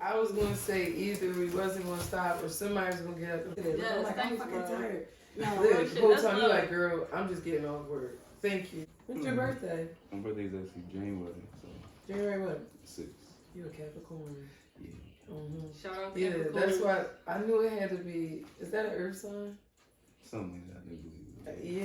I was gonna say either we wasn't gonna stop or somebody's gonna get up and say, Yes, I'm like, I'm thanks, fucking bro. tired. No, Look, real the shit, whole that's time you love. like, girl, I'm just getting off work. Thank you. When's your birthday? My birthday's actually January, so January what? 6th. You a Capricorn. Yeah. Mm-hmm. Shout out to Yeah, Capricorn. that's why I knew it had to be. Is that an earth sign? Something like that, I do believe.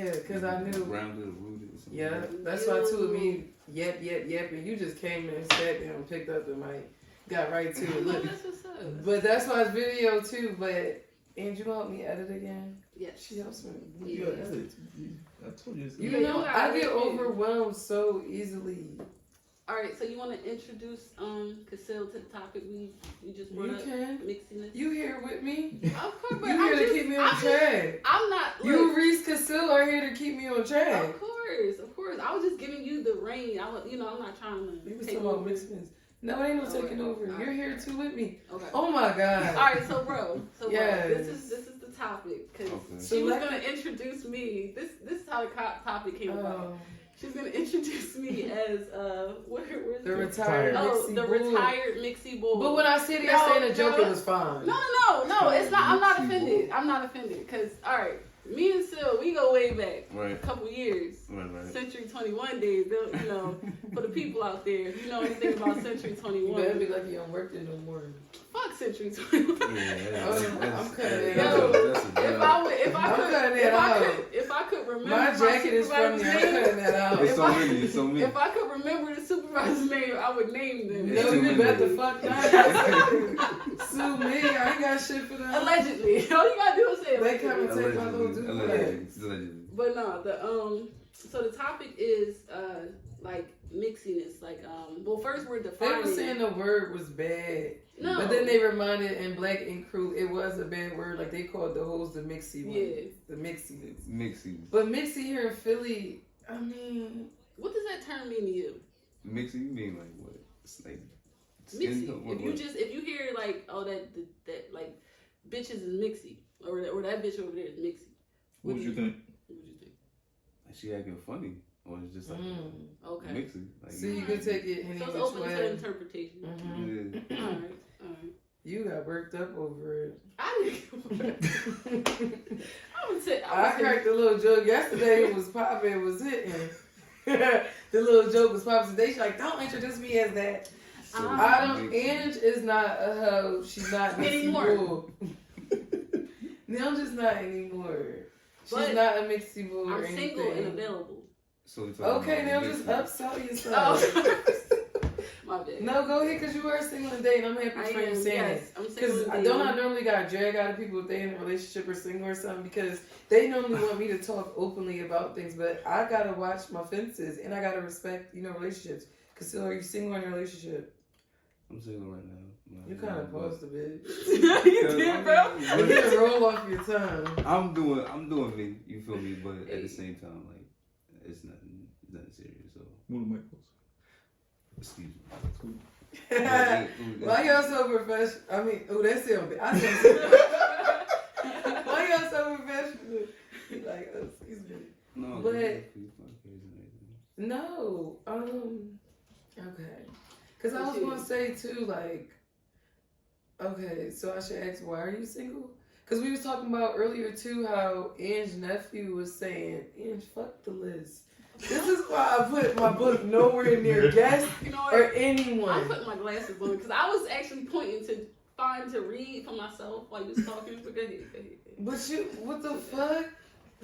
Yeah, because I knew. Grounded or rooted or something. Yeah, that's why two of me yep, and you just came in and sat down, picked up the mic, got right to it. Look, That's what's up. but that's why it's video too. But and you help me edit again? Yes. She helps me. You gotta edit. I told you. You Yeah, know, you gotta I get edit. overwhelmed so easily. All right, so you want to introduce Casil to the topic we just brought You up? can. Mixiness. You here with me? Of course, but You I'm here to just, keep me on track. I'm not. You, Look, Reese Casil, are here to keep me on track. of course. I was just giving you the reign. I'm not trying to. You was take talking about over. mixing. No, it ain't no Okay. taking over. All You're right. here too with me. Okay. Oh my God. All right, so bro, Yes. this is the topic because Okay. she was Select- gonna introduce me. This is how the topic came about. Oh, She's gonna introduce me as where's the retired oh Mixie the Bull. retired Mixie Bull. But when I said it No, yesterday in a joke, no. it was fine. No, it's not. I'm not Mixie offended. Bull. I'm not offended because all right, me and Sil, we go way back a Right. couple years. Right. Century 21 days, for the people out there, if you know anything about Century You 21. better be lucky you don't work there no more. Fuck Century 21. I'm cutting it out. If If I could remember My jacket is from supervisor's there. I'm name, cutting that out. It's so many. if I could remember the supervisor's name, I would name them. No, It's too you many. better fuck not. Sue me. I ain't got shit for them. Allegedly, all you gotta do is say They allegedly. come and take my little Allegedly. duplex. But no, so the topic is like mixiness. Well, first we're They defining. were saying the word was bad. No. But then they reminded in Black Ink Crew it was a bad word. Like they called the hoes the mixie ones. Yeah. The mixies. Mixie. But mixie here in Philly, I mean, What does that term mean to you? Mixie, you mean like what? It's like Mixie. tone? What- If you hear like that like bitches is mixie or that bitch over there is mixie. What would you think? What would you think? Like she acting funny, or it's just like Okay. mixie. Like, so you could take it any So it's which open to way. interpretation. Mhm. Yeah. All right. You got worked up over it. I didn't. I would say. I cracked a little joke yesterday. It was popping. It was hitting. The little joke was popping today. She's like, "Don't introduce me as that." So I don't. mixie. Ange is not a hoe. She's not Mixie Anymore. Bull. Now just not anymore. She's But not a Mixie Bull or I'm anything. single and available. So we talking Okay, about now just mixie. upsell yourself. Oh, my bad. No, go ahead, because you are single today, and I'm happy I for you am. saying Yes, it. I'm single. Because I don't normally got drag out of people if they in a relationship or single or something, because they normally want me to talk openly about things, but I gotta watch my fences and I gotta respect, relationships. Because still, are you single in a relationship? I'm single right now. You kind of paused a bit. You did, bro. It didn't roll off your tongue. I'm doing me. You feel me? But at the same time, like it's nothing serious. So Move the mic closer. excuse me. Why y'all so professional? I mean, that's it. I said, why y'all so professional? You like, excuse me. No, But- and everything. No, okay. Because I was going to say too, like, okay, so I should ask, why are you single? Because we was talking about earlier too how Ange's nephew was saying, Ange, fuck the list. This is why I put my book nowhere near guests You know or what? anyone. I'm putting my glasses on because I was actually pointing to read for myself while you was talking. But go ahead. But you, what the fuck?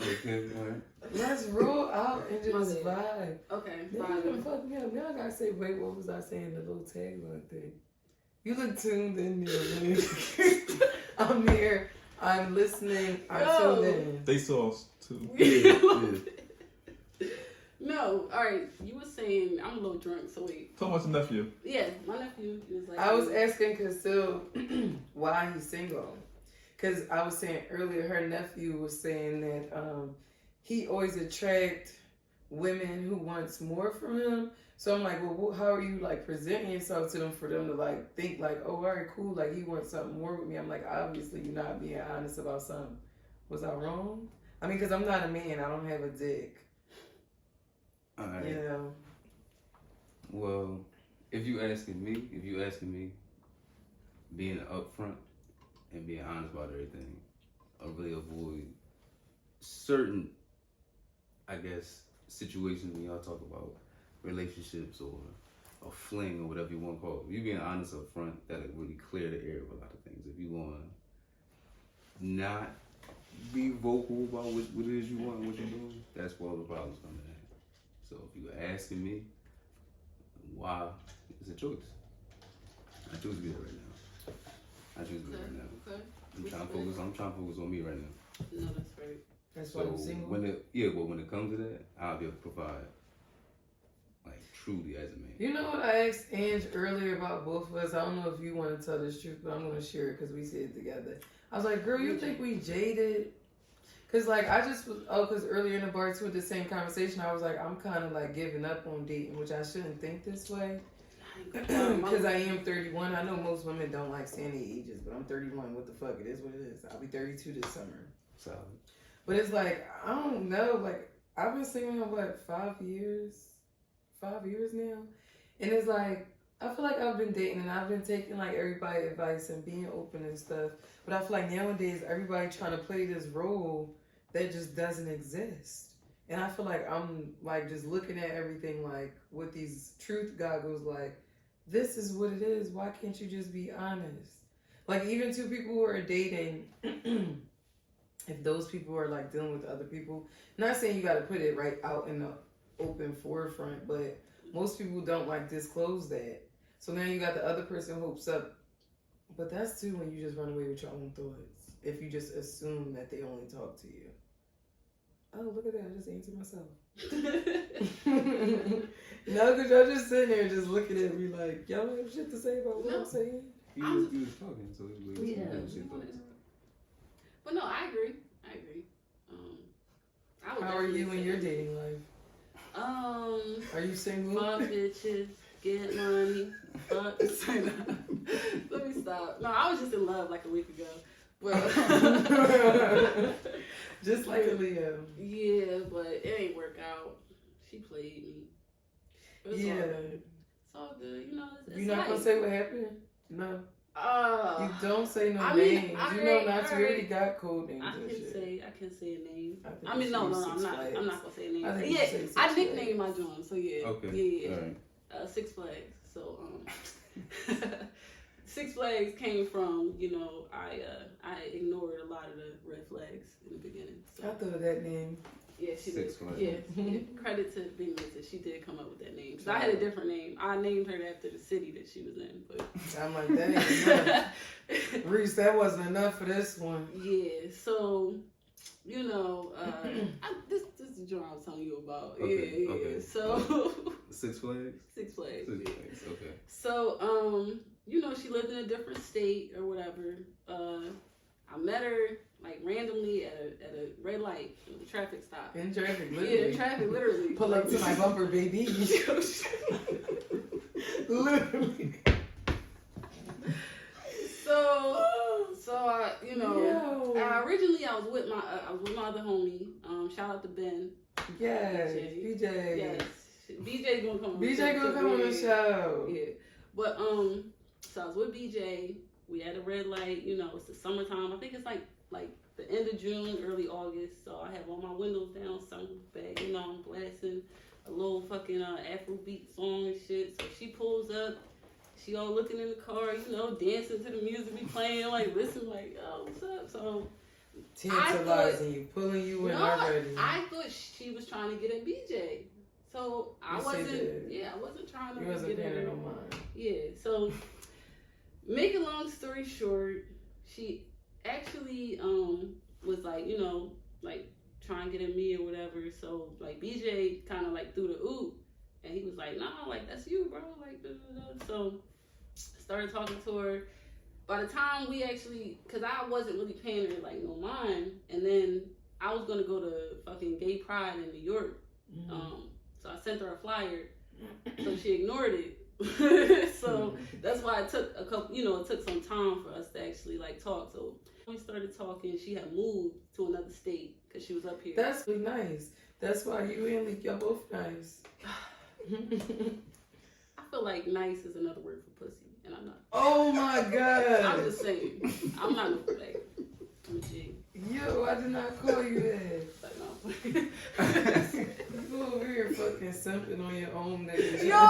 Okay, alright. Let's roll out and just My vibe. Okay, Now you gonna fuck me up. Now I gotta say, wait, what was I saying? The little tagline thing. You look tuned in there, man. I'm here. I'm listening. I'm tuned in. They saw us too. No, all right. You were saying I'm a little drunk, so wait. Talk about your nephew. Yeah, my nephew was like. I was asking Casil why he's single. Because I was saying earlier, her nephew was saying that he always attract women who wants more from him. So I'm like, well, how are you like presenting yourself to them for them to like think like, oh, all right, cool, like he wants something more with me. I'm like, obviously you're not being honest about something. Was I wrong? I mean, because I'm not a man, I don't have a dick. Alright. You know. Well, if you asking me, being upfront and being honest about everything, I'll really avoid certain, I guess, situations when y'all talk about relationships or a fling or whatever you want to call it. You being honest up front, that'll really clear the air of a lot of things. If you want to not be vocal about what it is you want and what you're doing, that's where all the problems come in. So if you're asking me why, it's a choice. I choose to be there right now. I choose to be there right now. Okay. I'm trying to focus on me right now. No, that's right. That's why So I'm single. when it comes to that, I'll be able to provide, like, truly as a man. You know what I asked Ange earlier about both of us? I don't know if you want to tell this truth, but I'm going to share it because we said it together. I was like, girl, you think we jaded? Because, like, I just was, because earlier in the bar, too, with the same conversation, I was like, I'm kind of, like, giving up on dating, which I shouldn't think this way. Because I am 31. I know most women don't like saying their ages, but I'm 31. What the fuck? It is what it is. I'll be 32 this summer. Solid. But it's like, I don't know. Like, I've been single, what, 5 years? 5 years now? And it's like, I feel like I've been dating and I've been taking, like, everybody's advice and being open and stuff. But I feel like nowadays, everybody trying to play this role that just doesn't exist. And I feel like I'm, like, just looking at everything, like, with these truth goggles, like, this is what it is. Why can't you just be honest? Like, even two people who are dating, if those people are, like, dealing with other people, not saying you got to put it right out in the open forefront, but most people don't, like, disclose that. So now you got the other person hopes up. But that's, too, when you just run away with your own thoughts. If you just assume that they only talk to you. Oh, look at that. I just answered myself. No, because y'all just sitting there just looking at me like, y'all don't have shit to say about what I'm saying? You was talking, so Yeah. But no, I agree. I would How are you definitely in your say- dating life? Are you single? Fuck bitches, get money, fuck. Let me stop. No, I was just in love like a week ago. But Just like a Leo. yeah, but it ain't work out. She played me. It's Yeah. all good. It's all good. You know, it's You're not life. gonna say what happened? No. You don't say no I mean, names. You know, not really got code names I and can shit. say a name. I think I mean, you no, say I'm Six not. Flags. I'm not gonna say a name. I think you Yeah, say Six I Flags. nicknamed my joint, so yeah. Okay. Yeah. All right. 6 Flags. So 6 Flags came from, you know, I ignored a lot of the red flags in the beginning. So I thought of that name. yeah, she Six did. Flags. Yeah. Credit to Big Mrs. She did come up with that name. So I had a different name. I named her after the city that she was in. But I'm like, that ain't enough. Reese, that wasn't enough for this one. yeah. So you know, this is the joint I was telling you about. Okay, Yeah. okay. So 6 Flags? 6 Flags. 6 yeah. Flags, okay. So, you know, she lived in a different state or whatever. I met her like randomly at a red light, a traffic stop. In traffic, Yeah, literally. in traffic, literally. Pull up to my bumper, baby. Literally. So I, you know, Yo. originally I was with my other homie. Shout out to Ben. Yes, BJ. Yes, BJ gonna come. BJ gonna come on the show. Yeah, but so I was with BJ. We had a red light. You know, it's the summertime. I think it's like the end of June, early August. So I have all my windows down, sun back. You know, I'm blasting a little fucking Afrobeat song and shit. So she pulls up. She all looking in the car, you know, dancing to the music we playing, like listen, like, oh, what's up? So Tantalizing you, pulling you in already. I thought she was trying to get at BJ. So I You wasn't, said that. yeah, I wasn't trying to You wasn't get at paying her. no mind. Yeah, so make a long story short, she actually was like, you know, like trying to get at me or whatever. So like BJ kind of like threw the oop, and he was like, nah, like that's you, bro, like da, da, da. So started talking to her. By the time we actually, cause I wasn't really paying her like no mind, and then I was gonna go to fucking Gay Pride in New York. Mm-hmm. So I sent her a flyer, so she ignored it. So that's why it took it took some time for us to actually like talk. So when we started talking, she had moved to another state because she was up here. That's really nice. That's why you and Leek, y'all both nice. I feel like nice is another word for pussy, and I no. Oh my I'm god. just saying. I'm not no flag. I'm a G. Yo, I did not call you that. Like, no. You over here fucking simping on your own nigga. Yo!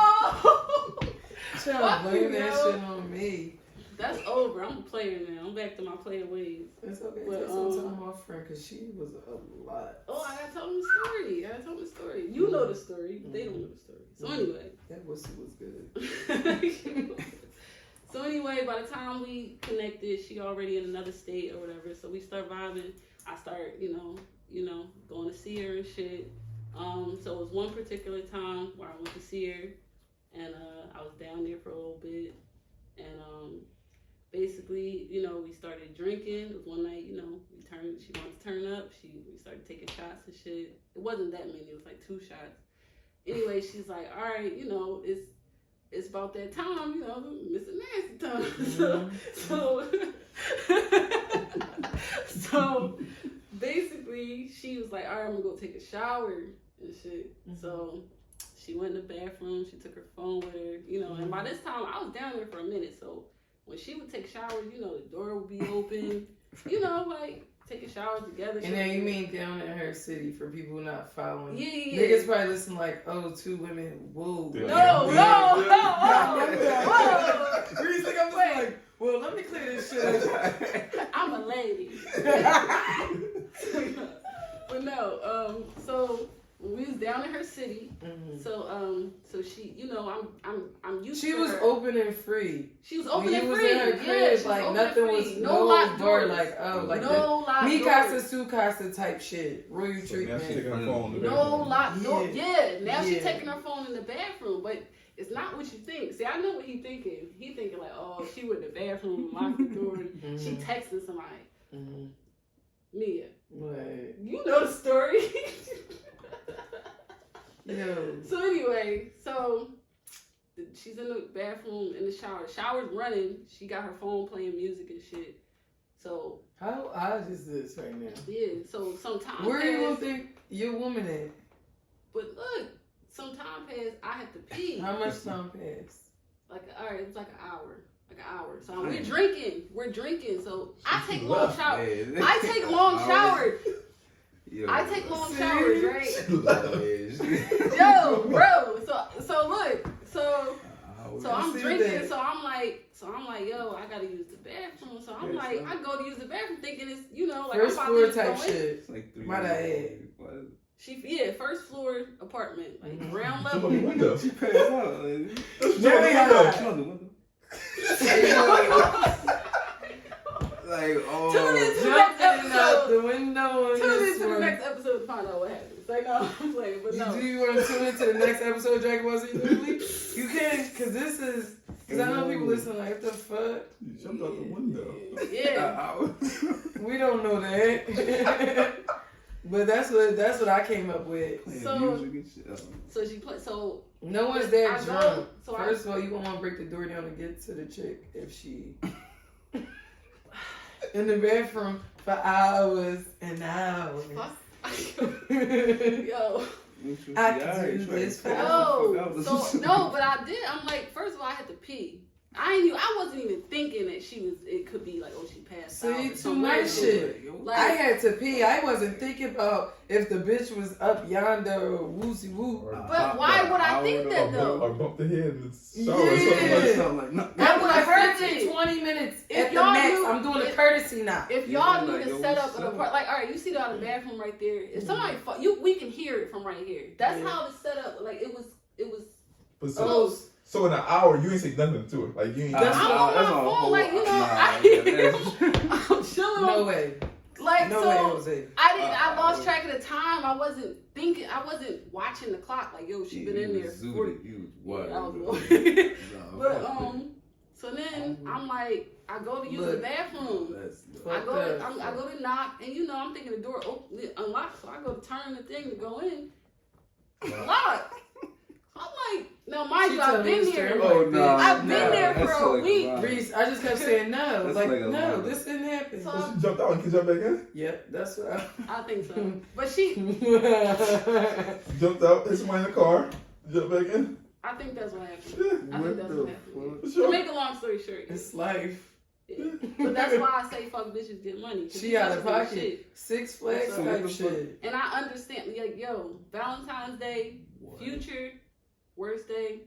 Trying Fuck to blame you, that yo. shit on me. That's over. I'm a player now. I'm back to my player ways. It's okay. But, Take some time off, friend, because she was a lot. Oh, I gotta tell them the story. You know the story. They don't know the story. So anyway. That pussy was good. So anyway, by the time we connected, she already in another state or whatever. So we start vibing. I start, going to see her and shit. So it was one particular time where I went to see her, and I was down there for a little bit, and basically, we started drinking. It was one night, she wanted to turn up. We started taking shots and shit. It wasn't that many. It was like 2 shots. Anyway, she's like, all right, it's about that time, Mr. Nasty time. So basically, she was like, all right, I'm gonna go take a shower and shit. So she went in the bathroom. She took her phone with her, and by this time, I was down there for a minute. So when she would take showers, the door would be open, like taking showers together. And then you mean down in her city for people who not following? Yeah. Niggas probably listen like, oh, 2 women, whoa. Yeah. No. Reese, like, I'm like, well, let me clear this shit up. I'm a lady. But no, so when we was down in her city, so she, I'm used to She was her. open and free. She was open when and you free. Was in her crib, she was like open nothing and was free. no locked door, doors. like like no locked me doors. casa, su casa type shit. Royal So now she treatment. taking her phone. No locked door. Yeah, now she's Yeah. taking her phone in the bathroom, but it's not what you think. See, I know what he thinking. He thinking like, oh, she went in the bathroom, locked the door, she texted somebody. Mia, What? you know the story. Yo. So anyway, she's in the bathroom in the shower. Shower's running. She got her phone playing music and shit. So How odd is this right now? yeah. So sometimes Where you gonna think your woman at? But look, some time passed. I had to pee. How much time passed? It was like an hour. So we're drinking. So I take long showers. I take long showers. I take long showers, right? Yo, bro. So look. So I'm drinking. So I'm like, yo, I gotta use the bathroom. So I'm like, I go to use the bathroom thinking it's, like First I'm floor about to type go in. shit. It's like 3 Might I add? First floor apartment, like ground Some of the level. window. She passed out. Very high. Like, oh. Tune into the next Jumping out episode. the window and Tune this into the one. next episode to find out what happens. Like, no, I'm playing, but no. Do you want to tune into the next episode of Dragon Ball Z Literally? You can, because I know people listen like, the fuck? You jumped out the window. Yeah. We don't know that. But that's what I came up with. So she played. So No one's that I go- drunk. so First of all, you gonna want to break the door down to get to the chick if she in the bathroom for hours and hours. fuck. Yo. I can do this for No. But I did. I'm like, first of all, I had to pee. I wasn't even thinking that it could be like, oh, she passed out. See, or too something. much shit. Like, I had to pee. I wasn't thinking about if the bitch was up yonder or woozy woo. But why would I think that though? Or bump the head in the shower Yeah. or something. Something like, no. That would was have hurt 15, me. 20 minutes If at the y'all max. knew- I'm doing a courtesy now. If y'all knew like, the yo, setup what's of the up? part, like, all right, you see the bathroom right there. If somebody we can hear it from right here. That's how the setup. Like it was. But Close. so in an hour, you ain't say nothing to her. Like you ain't. That's I'm what- on my that's phone, all. like Nah, I'm chilling. No way. Like No so, way, Jose. I lost track of the time. I wasn't thinking. I wasn't watching the clock. Like yo, she been in there. 40. You was Yeah, I wild. was But so then I'm like, I go to use the bathroom. I go to knock, and I'm thinking the door unlocked, so I go to turn the thing to go in. Locked. I'm like, now mind you, I've been here. Oh, no. I've been there for a week. Reese, I just kept saying no. That's Like, like a no, lie. this didn't happen. So- So she jumped out and could jump back in. Yeah, that's what I think so. But she, Jumped out, hit somebody in the car, jumped back in. I think that's what happened. I What think that's the what happened. fuck? To make a long story short, It's life. yeah. But that's why I say fuck bitches get money. 'Cause She these out of bitches ain't pocket. shit. Six Flags So type what the shit. And I understand, like, yo, Valentine's Day, Future, Worst Day.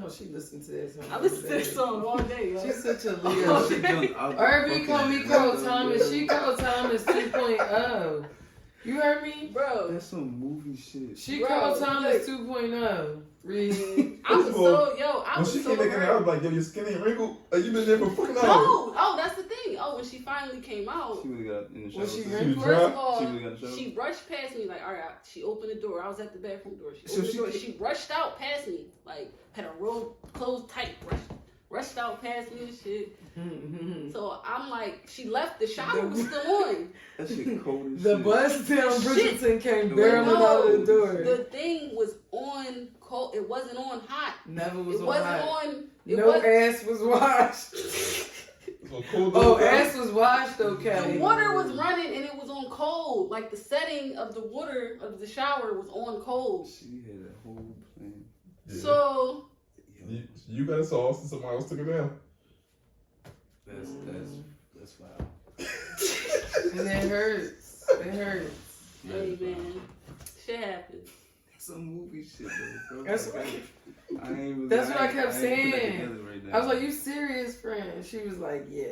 Oh, she listened to that song. I listen to this song all day, yo. She's such a Oh, Leo. shit, young, out the RB call me fucking Cole window, Thomas. yo. She Cole Thomas 2.0. You heard me? Bro, That's some movie shit. She Bro, Cole Thomas look. 2.0. Read. I was First of so, yo, I When was she so came back in there, I hurt. was like, yo, your skin ain't wrinkled. Like, you been there for fucking hours. No, oh, that's the thing. Oh, when she finally came out, She really got in the shower. Was she too. ready? was first dry. of all, She really got in the shower? she rushed past me, like, all right, she opened the door. I was at the bathroom door. She So opened she- the door. She rushed out past me, like, had a roll closed tight, rushed out past me and shit. So I'm like, she left, the shower was still on. That shit cold as The shit. bus down Shit. Bridgerton came The barreling window. out of the door. The thing was on cold. It wasn't on hot. Never was It on wasn't hot. on. It No was, ass was washed. So cold Oh, though. ass was washed, the okay. water was running and it was on cold. Like the setting of the water of the shower was on cold. She had a whole plan. Yeah. So You got a sauce and somebody else took it down. That's foul. And it hurts. It hurts. hey man, shit happens. Some movie shit though, bro. That's Like, I ain't really, That's what I kept ain't put that saying. together right now. I was like, you serious, friend? She was like, yeah.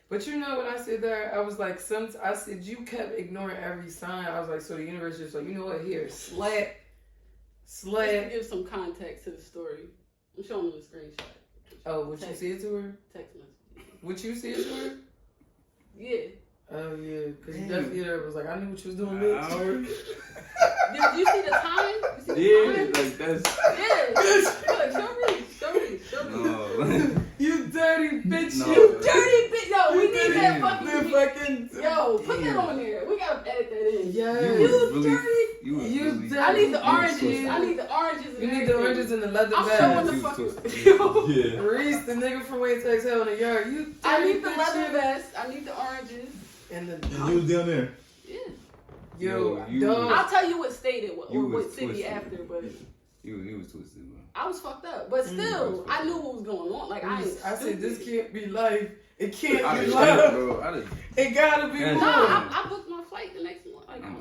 But you know what I said there? I was like, I said, you kept ignoring every sign. I was like, so the universe just like, you know what? Here, slap. Just to Slap. give some context to the story, I'm showing you a screenshot. Oh, would you see it to her? Text message. Would you see it to her? Yeah. Oh, yeah. Because you Damn. definitely there was like, I knew what you was doing, An bitch. hour? Did you see the time? You see the Yeah, time? like that's Yeah. Look, show me. no. You dirty bitch. No. You Dirty bitch. Yo, we need that the fucking. fucking. Yo, put that Damn. on there. We gotta edit that in. Yeah. You You was really, dirty. you was You really. dirty. I need the you was oranges. twisted. I need the oranges. And You need the everything. oranges in the leather I'm bag. showing the You was fucking. twisted. Yo. Yeah. Reese, the nigga from Wait to Exhale in the yard. You dirty I need the bitch, leather you. vest. I need the oranges. And the And you was down there. Yeah. yo, You dog. I'll tell you what state it was, You or what was city twisted. after, but You was twisted, bro. I was fucked up. But still, I knew what was going on. Like I ain't I said this stupid. can't be life. It can't I be done life. checked, bro. I done, It gotta be Yeah. more. No, I booked my flight the next one. Like I was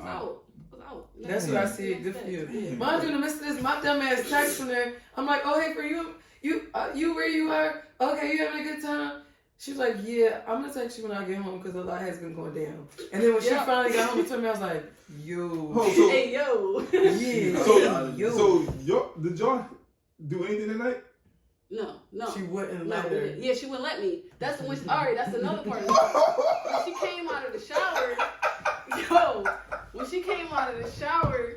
I'm out. That's what I said. Good for you. Damn. Mind you, in the midst of this, my dumb ass text from there. I'm like, oh hey, for you where you are? Okay, you having a good time? She's like, yeah, I'm gonna text you when I get home because a lot has been going down. And then when she Yeah. finally got home and told me, I was like, yo, Oh, so, Hey yo. yeah, so, yo. so did y'all do anything tonight? No. She wouldn't No, let her. yeah, she wouldn't let me. That's when. Alright, that's another part of it. When she came out of the shower, when she came out of the shower,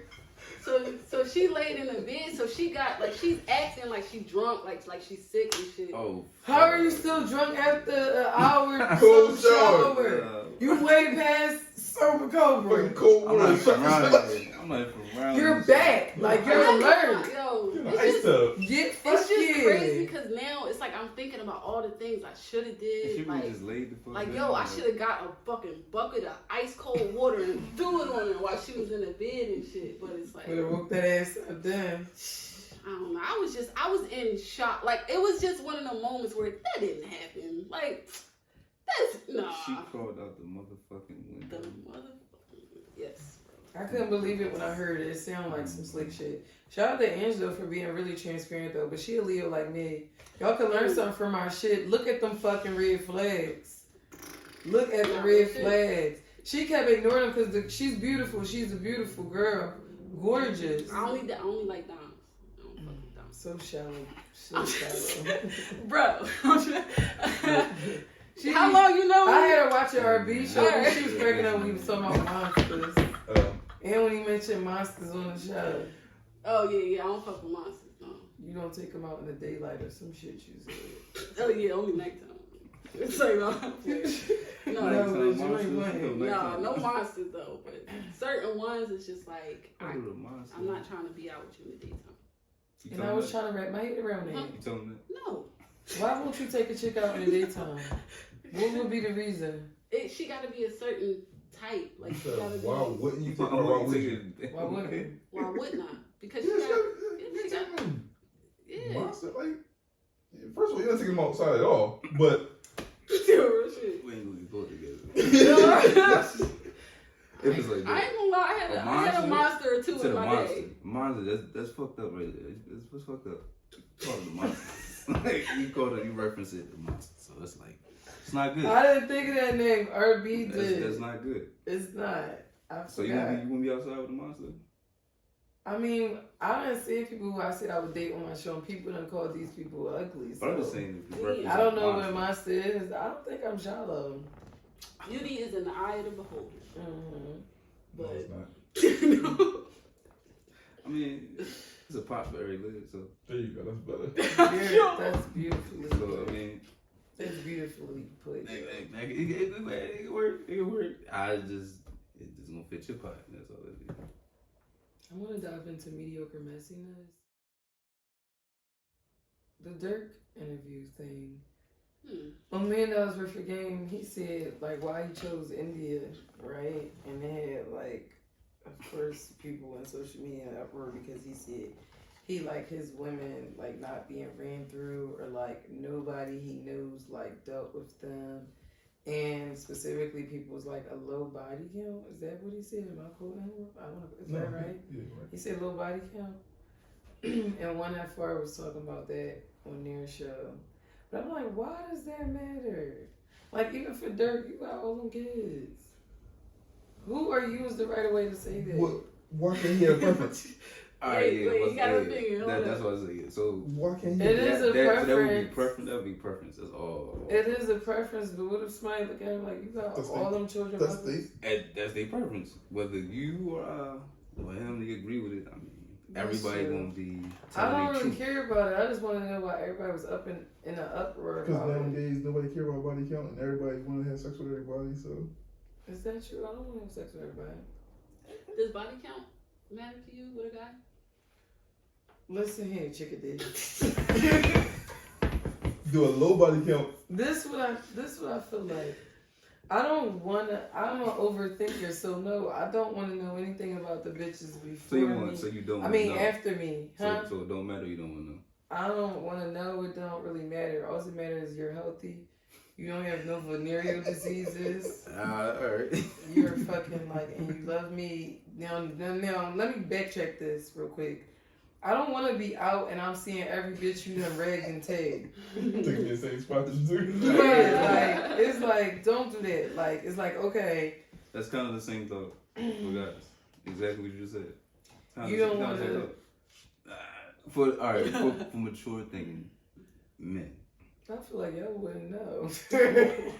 so she laid in the bed. So she got like she's acting like she drunk, like she's sick and shit. oh. How are you still drunk after an hour Cold shower? shower. You way past sober cobra. Fucking cold I'm not water. even around here. I'm not even around You're this back. Like you're alert. Yo, You know, it's ice just, tub. Get it's just crazy fucking. because now it's like I'm thinking about all the things I should have shit. If she did. really Like, just laid the fuck like down, yo, I should have got a fucking bucket of ice cold water and threw it on her while she was in the bed and shit. But it's like, Would have woke that ass up then. I don't know. I was in shock. Like it was just one of the moments where that didn't happen. Like that's nah. She crawled out the motherfucking The window. motherfucker. Yes. I couldn't believe it when I heard it. It sounded like some slick shit. Shout out to Angela for being really transparent though, but she a Leo like me. Y'all can learn something from our shit. Look at them fucking red flags. Look at the red flags. She kept ignoring them because she's beautiful. She's a beautiful girl. Gorgeous. I only like dimes. I don't fuck with dimes. So shallow. So shallow. Bro. She- How long you know? I had her watch an RB show. Alright. She was cracking up when he was talking about monsters. Uh, And when he mentioned monsters on the show. Oh yeah. I don't fuck with monsters. No. You don't take them out in the daylight or some shit you said. Oh yeah, only nighttime. It's like no. No, No, but you ain't playing. no monsters though. But certain ones, it's just like I'm not trying to be out with you in the daytime. And I was trying to wrap my head around that. You told me No. Why won't you take a chick out in the daytime? What would be the reason? She got to be a certain type. Like she got to be. why wouldn't you that. take her around with you? Why wouldn't? Why wouldn't I? Because Yeah, she got. she got- She got First of all, you don't take them outside at all. But Real shit. We ain't gonna go together. I If it's like ain't that. gonna lie, I had a monster or two To in the my monster. day. Monster, that's fucked up right there. That's what's fucked up. Call it the monster. Like, you reference it, the monster. So it's like, it's not good. I didn't think of that name. RB did. That's not good. It's not. I So you forgot. wouldn't be outside with the monster? I mean, I done seen people who I said I would date on my show, and people done called these people ugly. So But I'm just saying, if you reference I don't know monster. what a monster is. I don't think I'm shallow. Beauty is in the eye of the beholder. no, it's But not. I mean, it's a potberry lid, so. There you go. That's better. Yeah, that's beautifully So, put. I mean, That's beautifully put. it can work. It can work. It just gonna fit your pot. That's all it is. I want to dive into mediocre messiness. The Dirk interview thing. On $1,000,000 Worth of Game, he said like why he chose India, right? And they had like, of course, people on social media in uproar because he said he like his women like not being ran through or like nobody he knows like dealt with them, and specifically people was like a low body count. Is that what he said? Am I quoting him? Is that right? Yeah, right. He said low body count. And one FR was talking about that on their show. But I'm like, why does that matter? Like, even for Dirk, you got all them kids. Who are you as the right way to say that? What? Why can't he have a preference? Wait, you got a opinion, hold That's up. what I was saying. So Why can't he? It is a that would be preference. preference. That would be preference. That's all. It is a preference, but what if somebody look at him like, you got That's all they- them children? That's mothers? That's their preference. Whether you or him, they agree with it. I mean, That's everybody true. gonna be. I don't telling really the truth. care about it. I just want to know why everybody was up in an uproar Because about it. nowadays nobody care about body count and everybody want to have sex with everybody. So Is that true? I don't want to have sex with everybody. Does body count matter to you with a guy? Listen here, chickadee. do a low body count. This what I feel like. I'm an overthinker, so no, I don't want to know anything about the bitches before me. So you don't. I mean, know. after me, huh? So it don't matter. You don't want to know. I don't want to know. It don't really matter. All that matters is you're healthy. You don't have no venereal diseases. All right. You're fucking like, and you love me. Now, let me backtrack this real quick. I don't want to be out and I'm seeing every bitch you done ragged and tagged. Taking me the same spot that you took. Yeah, like, it's like, don't do that. Like, it's like, okay. That's kind of the same thought for guys. Exactly what you just said. You don't want to. For mature thinking men. I feel like y'all wouldn't know.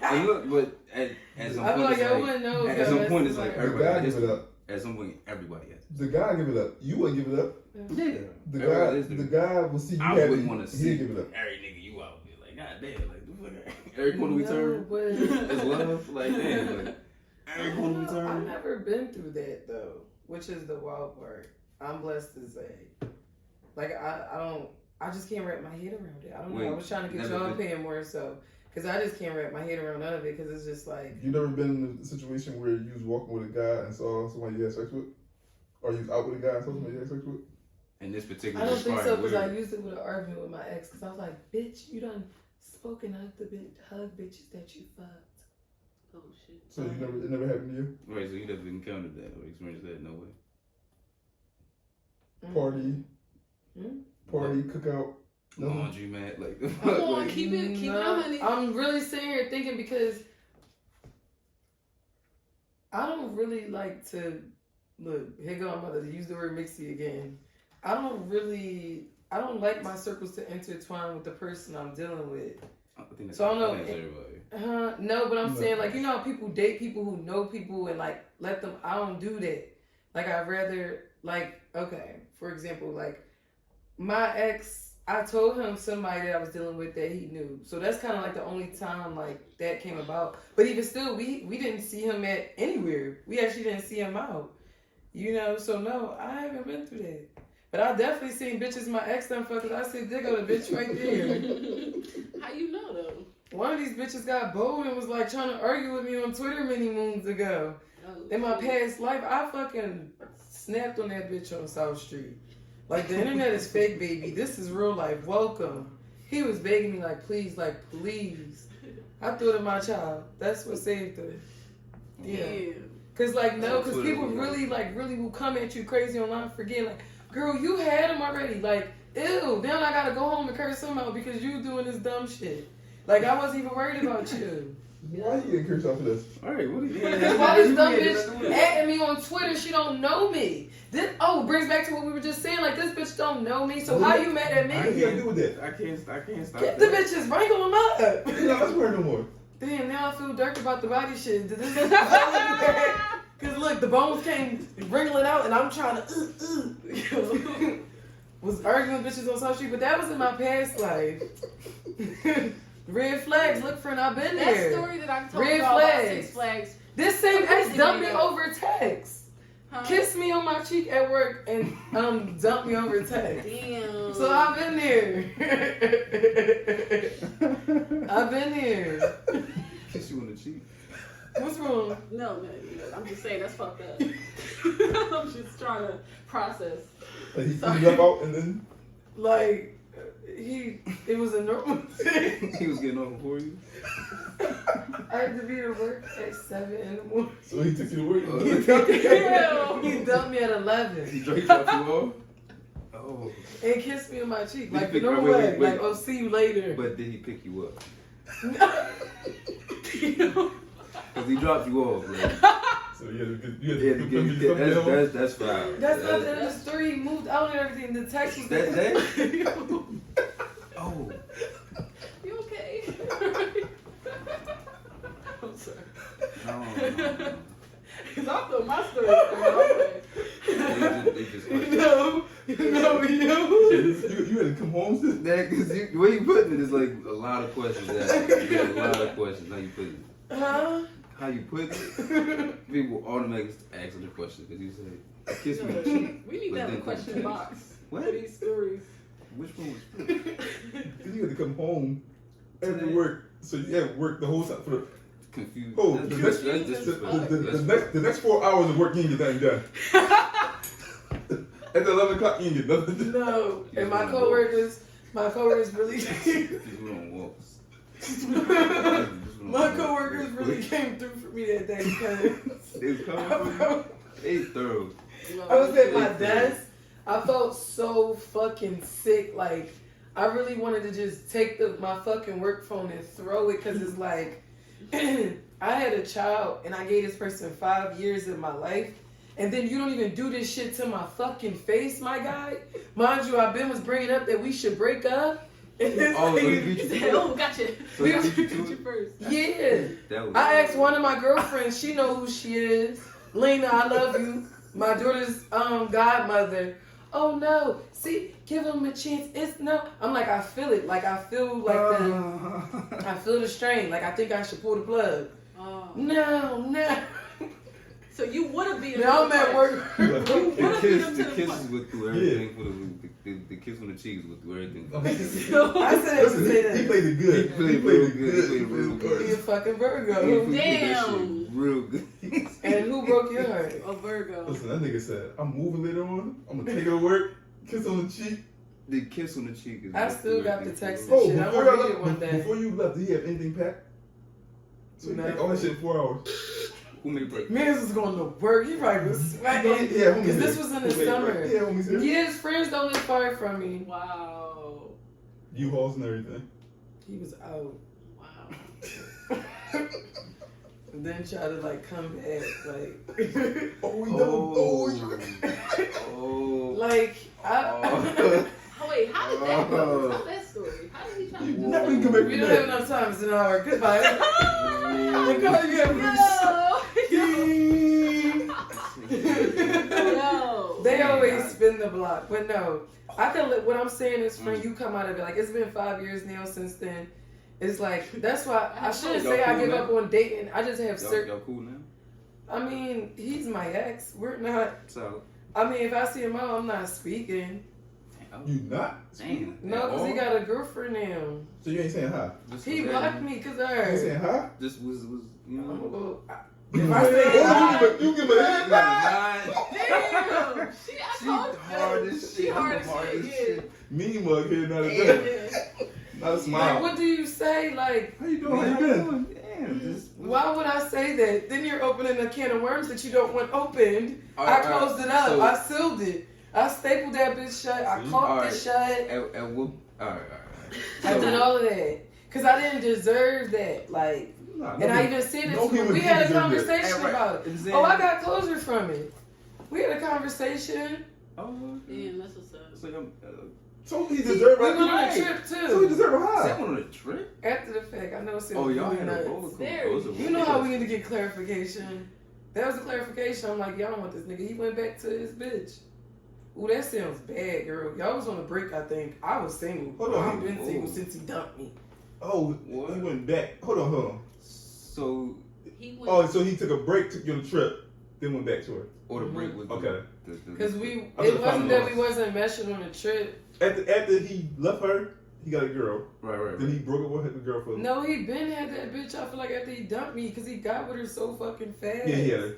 And look, but at some I feel point, like it's y'all like, wouldn't know. at some point, it's like The everybody guy has give it to. up. At some point, everybody has to. The guy give it up. You wouldn't give it up. Yeah. The guy will see you I happy. wouldn't want to see He'll give it up. every nigga you out there. Like, god damn, like, the fuck, every corner we turn but is love. Like, damn, like, every corner we I've turn. never been through that though, which is the wild part. I'm blessed to say. Like I just can't wrap my head around it. I don't know. I was trying to get never y'all been- opinion more so, because I just can't wrap my head around none of it. Because it's just like, You never been in a situation where you was walking with a guy and saw somebody you had sex with? Or you was out with a guy and saw somebody you had sex with? And this particular I don't think so, because I weird. used it with an argument with my ex. Because I was like, bitch, you done spoken out the hug bitches that you fucked. Oh shit. So it never happened to you? Right, so you never encountered that or experienced that? No way. Party, Hmm? party, cookout. Nothing. Laundry mat, like. Come on, like, keep it No, honey. I'm really sitting here thinking because I don't really like to look. Here go, I'm about to use the word mixy again. I don't like my circles to intertwine with the person I'm dealing with. I think that's, So I don't know. think that's everybody. No, but I'm No. saying like, you know how people date people who know people and like let them. I don't do that. Like I'd rather like, okay, for example, like my ex, I told him somebody that I was dealing with that he knew. So that's kind of like the only time like that came about. But even still, we didn't see him at anywhere. We actually didn't see him out. You know, so no, I haven't been through that. But I definitely seen bitches my ex done fuck 'cause I said, there go the bitch right there. How you know though? One of these bitches got bold and was like trying to argue with me on Twitter many moons ago. Oh, In my past life, I fucking snapped on that bitch on South Street. Like, the internet is fake, baby. This is real life. Welcome. He was begging me like, please. I threw it at my child. That's what saved her. Yeah. Cause people really will come at you crazy online, forget like, girl, you had him already. Like, ew. Now I gotta go home and curse him out because you doing this dumb shit. Like, I wasn't even worried about you. Why you getting cursed out for this? Alright, what are you Why this dumb bitch adding me on Twitter? She don't know me. Brings back to what we were just saying. Like, this bitch don't know me, so how you mad at me? I ain't got to do with that. I can't stop Get the bitches, wrangle them up. You're not swear no more. Damn, now I feel dark about the body shit. Cause look, the bones came wriggling out, and I'm trying to was arguing with bitches on social street, but that was in my past life. Red flags, look friend, I've been there. That story that I told Red you about flags. Six Flags. This same ex dumped me over text. Huh? Kissed me on my cheek at work and dumped me over text. Damn. So I've been there. I've been there. Kiss you on the cheek. What's wrong? No, I'm just saying that's fucked up. I'm just trying to process. Like he left out and then. Like, it was a normal thing. He was getting off before you. I had to be at work at 7 in the morning. So he took you to work. He dumped me at 11. He dropped you off? Oh. And kissed me on my cheek. Did he Like, pick- no wait, way. wait, wait. Like, oh, see you later. But did he pick you up? No. Because he dropped you off, bro. So you had to That's foul. That's not the end of the story. He moved out and everything. The text was That day? Oh. You okay? I'm sorry. No. Because I feel my story. They just No, you. You had to come home to That, cause the way you putting it is like a lot of questions. A lot of questions. How you putting it? Huh? How you put it? People automatically ask the question because you say, "Kiss me." on the cheek." We need to have a question box What? for these stories. Which one was true? You had to come home after work, so you had work the whole time for the. Confused. Oh, That's the disrespectful. the next 4 hours of work, you ain't get nothing done. At 11 o'clock, you ain't get nothing done. No. And my coworkers really. People don't walk. My coworkers really came through for me that day because They was coming for you. They thorough. I was at my desk. I felt so fucking sick. Like, I really wanted to just take my fucking work phone and throw it because it's like, I had a child and I gave this person 5 years of my life. And then you don't even do this shit to my fucking face, my guy. Mind you, Ben was bringing up that we should break up. And this Oh, so he nigga- beat you. Oh, gotcha. So he beat you Beat to you it? first. Yeah. That was. I asked one of my girlfriends, she know who she is. Lena, I love you. My daughter's godmother. Oh no. See, give him a chance. It's no. I'm like, I feel it. Like I feel like I feel the strain. Like I think I should pull the plug. Oh. No. So you would have been. Now I'm at work. The kisses would do everything for the kiss on the cheeks would do everything. I said it to say He that. played it good. He played real good. He played real He good. a fucking He Virgo. did that Damn. shit real good. And who broke your heart? A Virgo. Listen, that nigga said, I'm moving later on. I'm gonna take her to work, kiss on the cheek. The kiss on the cheek is. I still got the text. Oh, Shit, I'm before, gonna y'all read it one left, day. before you left, did he have anything packed? So he packed all that shit in 4 hours. Who made break? Mans was going to work. He probably was sweating. Yeah, Because this was in the summer. Yeah, homies here. Yeah, his friends don't live far from me. Wow. U-Hauls and everything. He was out. Wow. And then try to like come back. Like, Oh, we double. Oh. like, Oh, wait, how did that go? Tell that story. How did he try to do Now we that? can come back we from don't have that. enough time. It's an hour. Goodbye. Yo. They always spin the block. But no, I can what I'm saying is, friend, you come out of it. Like, it's been 5 years now since then. It's like, that's why I shouldn't say I give up on dating. I just have certain. Y'all cool now? I mean, he's my ex. We're not. So. I mean, if I see him out, I'm not speaking. You not? Damn. No, because he got a girlfriend now. So you ain't saying hi? He blocked me because You ain't saying hi? This was you I'm know. a little. You If I say you give a head nod. Damn. I told you. hard as shit. She hard as shit. Mean mug head nod. Yeah. Not a smile. Like, what do you say? Like, How you doing? How you been? Damn, just why would I say that? Then you're opening a can of worms that you don't want opened. All I right, closed it up. so- I sealed it. I stapled that bitch shut. I See? caulked All it shut. and what? All right. I did all of that. Because I didn't deserve that. Like, Nah, and I even said it no to him. human We being had a deserve that. conversation about it. Oh, I got closure from it. We had a conversation. Oh, Damn, that's what's up. so I'm. So he deserved We it. went on a right. trip So he too. deserved a Is high. that one on a trip? After the fact, I know it's Oh, y'all really had a nuts. roller Very. coaster. You know how we need to get clarification. That was a clarification. I'm like, y'all don't want this nigga. He went back to his bitch. Ooh, that sounds bad, girl. Y'all was on a break, I think. I was single. Hold on. I've been single Oh. since he dumped me. Oh, What? he went back. Hold on. So, He went. Oh, so he took a break, took you on a trip, then went back to her. or the break was Okay. Because we, I it could've wasn't found that those. we wasn't meshing on the trip. After he left her, he got a girl. right. Then he broke up with the girl for. No, he been had that bitch. I feel like after he dumped me, because he got with her so fucking fast. Yeah, he had her.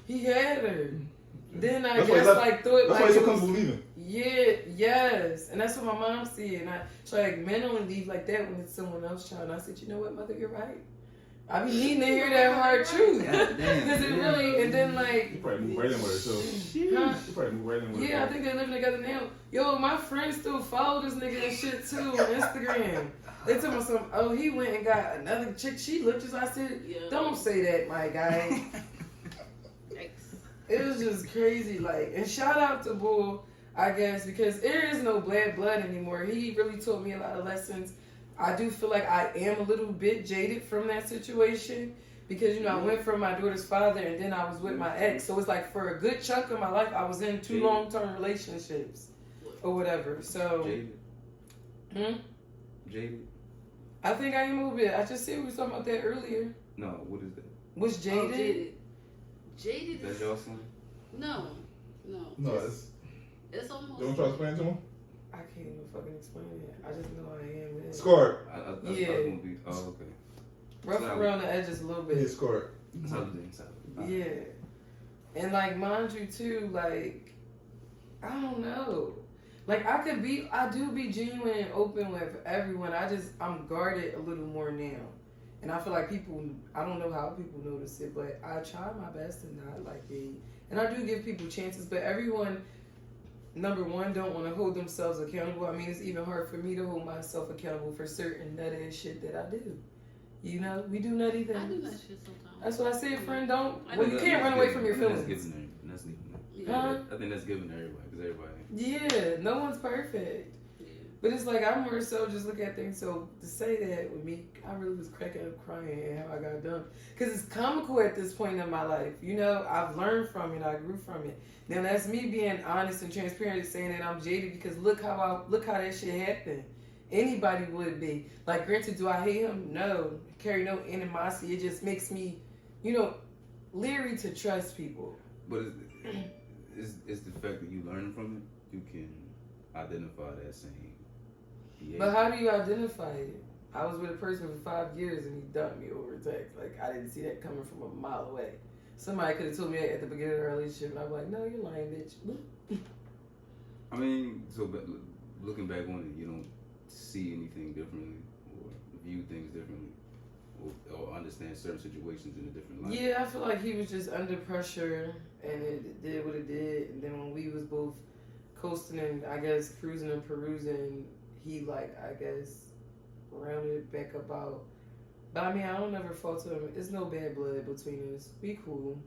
He had her. Then I That's why he guess left- like thought That's why like he's so it was, comfortable leaving. yeah, yes, and that's what my mom said. And I try like men only leave like that when it's someone else's child. And I said, you know what, mother, you're right. I be needing to hear that hard truth God damn. because it really. And then He like, probably moved right in with her, so. huh? He probably moved right in with her. Yeah, I think they're living together now. Yo, my friends still follow this nigga and shit too on Instagram. They told me some. Oh, he went and got another chick. She looked just. I said, Yeah. don't say that, my guy. Yikes. It was just crazy, like, and shout out to Bull, I guess, because there is no bad blood anymore. He really taught me a lot of lessons. I do feel like I am a little bit jaded from that situation because, you know, I went from my daughter's father and then I was with my ex. So it's like for a good chunk of my life, I was in two long-term relationships or whatever. So, Jaded. Jaded. I think I am a little bit. I just said we were talking about that earlier. No, what is that? Was jaded? Oh, jaded. Jaded That's is y'all son? no. No, It's almost. don't try to explain it to him. I can't even fucking explain it. I just know I am. Man. Scarred. I Yeah. was gonna be. Oh, okay. Rough So- around the edges a little bit. He's scarred. Something. Yeah. And like mind you too, like I don't know. Like I do be genuine and open with everyone. I'm guarded a little more now. And I feel like people, I don't know how people notice it, but I try my best to not like be. And I do give people chances, but everyone, number one, don't want to hold themselves accountable. I mean, it's even hard for me to hold myself accountable for certain nutty ass shit that I do. You know, we do nutty I do things. that shit sometimes. That's what I said, friend. Don't. I Well, do you that. can't run away from your That's feelings. given there. That's given there. Yeah. Huh? I think that's given to everybody because everybody. Yeah, no one's perfect. Yeah. But it's like I more so just look at things. So to say that with me, I really was cracking up crying at how I got done. Because it's comical at this point in my life. You know, I've learned from it. I grew from it. Now that's me being honest and transparent, saying that I'm jaded because look how that shit happened. Anybody would be. Like, granted, do I hate him? No. Carry no animosity. It just makes me, you know, leery to trust people. But it's the fact that you learn from it. You can identify that same behavior. But how do you identify it? I was with a person for 5 years and he dumped me over text. Like, I didn't see that coming from a mile away. Somebody could have told me that at the beginning of the relationship, and I'm like, no, you're lying, bitch. I mean, so but looking back on it, you don't see anything differently or view things differently or understand certain situations in a different light. Yeah, I feel like he was just under pressure and it did what it did. And then when we was both coasting and, I guess, cruising and perusing, he, like, I guess, rounded it back about. But, I mean, I don't ever fault him. It's no bad blood between us. We cool.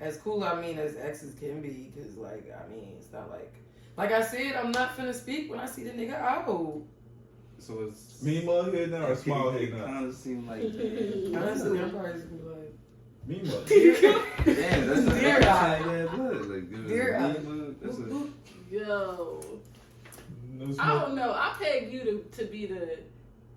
As cool, I mean, as exes can be. Because, like, I mean, it's not like... Like I said, I'm not finna speak when I see the nigga out. So it's Mean mug head now or smile head It now? kind of seemed like Honestly, I'm probably just gonna be like... Mean mug. damn, that's not Dear that bad blood. Like, Dear that's God. that's a, Yo. No I smoke. don't know. I peg you to be the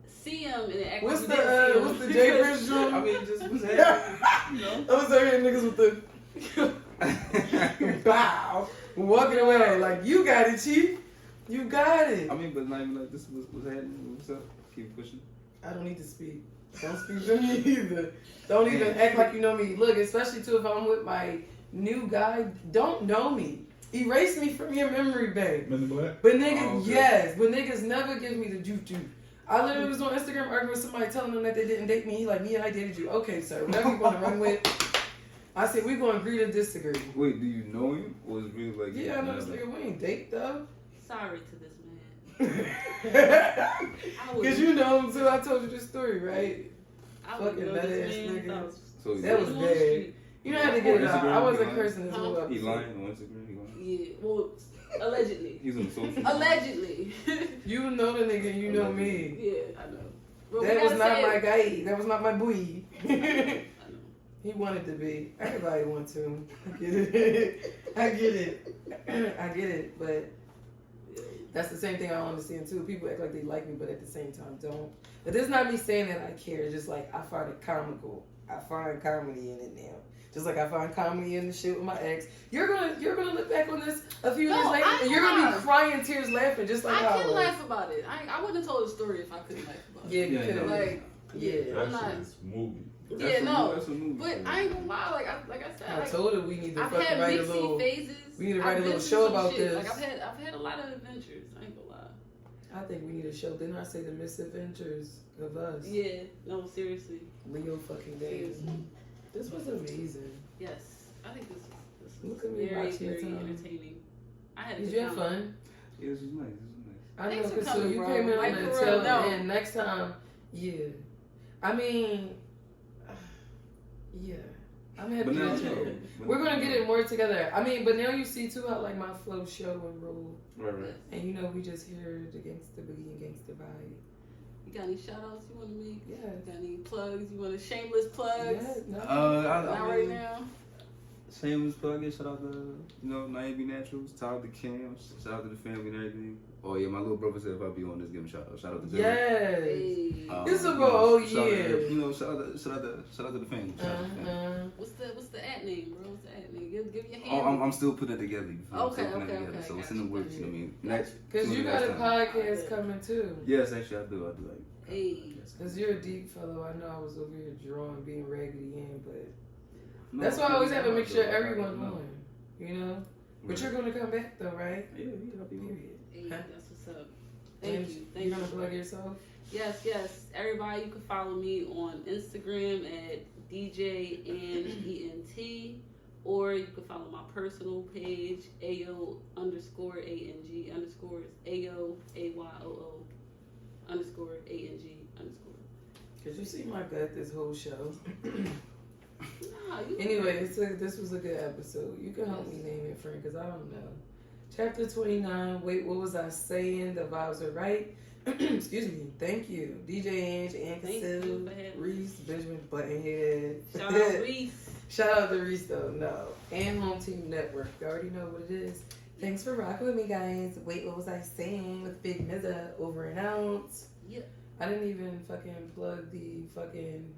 CM and the act What's like the, you didn't see him. what's the J. Prince I drum? mean, just what's happening, you know? I was there niggas with the... Bow. Walking away like, you got it, chief. You got it. I mean, but not even like this was what's happening. What's up? Keep pushing. I don't need to speak. Don't speak to me either. Don't even act like you know me. Look, especially too if I'm with my new guy, don't know me. Erase me from your memory bank. Men in black. But niggas, Oh, okay. yes. But niggas never give me the juke. I literally was on Instagram arguing with somebody telling them that they didn't date me. He like, yeah, I dated you. Okay, sir. Whatever you want to run with. I said, we going to agree to disagree. Wait, do you know him? Or is it really like... Yeah, I know this nigga. We ain't date, though. Sorry to this man. Because you know him, too. I told you this story, right? I Fucking know nut this ass man. nigga. So That was bad. You know how to get it out. I wasn't cursing this whole He episode. lying on Instagram? He lying? Yeah, well, allegedly. He's on social. Allegedly. You know the nigga, you know me. Yeah, I know. But we That was gotta not say my it. guy. That was not my boy. I know. He wanted to be. Everybody wants to. I get it. I get it. I get it. But that's the same thing I don't understand too. People act like they like me, but at the same time don't. But this is not me saying that I care. It's just like I find it comical. I find comedy in it now. Just like I find comedy in the shit with my ex. You're gonna look back on this a few years later and you're gonna be crying tears laughing just like I how can I was. laugh about it. I wouldn't have told the story if I couldn't laugh about it. Yeah, you Yeah, could have. Like, Yeah. I'm not. Actually, it's movie. Yeah, no. That's a movie. But I ain't gonna lie. Like I said, I like, told her we need to I've fucking had write a mixy little. phases. We need to write a I've little been show through some about shit. this. Like I've had a lot of adventures. I ain't gonna lie. I think we need a show. Didn't I say the misadventures of us? Yeah. No, seriously. Leo fucking days. Seriously. This was amazing. Yes. I think this Look was at me very, watching the very time. entertaining. I had a Did good you have time. fun? Yeah, this was nice. This was nice. I know, Thanks for because so coming, you bro. came in Like, on for the real, tail no. end. Next time, yeah. I mean, yeah. I'm happy But now, that you're. no. We're gonna get it more together. I mean, but now you see too how like my flow, show, and roll, Right, right. and you know we just hear the gangsta boogie and gangsta vibe. You got any shout outs you want to make? Yeah. You got any plugs? You want to shameless plugs? Yeah, no. Not right now. Shameless plug in, shout out to, Miami Naturals, shout out to Cam, shout out to the family and everything. Oh yeah, my little brother said if I be on this, give him a shout out. Shout out to Dylan. Yes. Hey. It's a whole shout out year. to- shout out to the family. Shout out to the family. What's the ad name, bro? What's the ad name? Give your Oh, hand. I'm still putting it together. You feel me? Okay, Still putting it okay, together. okay, So it's got in the you. works. You know what I mean? Next. Because you tune in got a next time. podcast coming too. Yes, actually, I do. Like. Hey. Because you're a deep fellow. I know I was over here drawing, being raggedy in, but No, that's why I always have to make sure I everyone's know. on. You know? But you're going to come back though, right? Yeah, I'll be on. Period. Hey, Huh? that's what's up. Thank you. Thank You're going you. to plug yourself? Yes. Everybody, you can follow me on Instagram at DJAngENT, or you can follow my personal page, AO_ANG_ AYOO _ANG_. Because you see my gut this whole show. Nah, you Anyway, this was a good episode. You can help me name it, friend, because I don't know. Chapter 29. Wait, what was I saying? The vibes are right. Excuse me. Thank you. DJ Ange, Ann Thank you Cassill, for having me. Reese, Benjamin Buttonhead. Shout out Reese. Shout out to Reese, though. No. And Home Team Network. You already know what it is. Thanks for rocking with me, guys. Wait, what was I saying? With Big Mizza over and out. Yep. I didn't even fucking plug the fucking...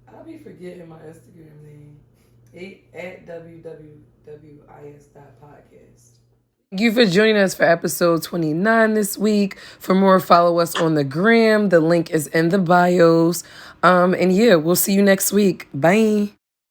I'll be forgetting my Instagram name. At www.is.podcast. Thank you for joining us for episode 29 this week. For more, follow us on the gram. The link is in the bios. And yeah, we'll see you next week. Bye.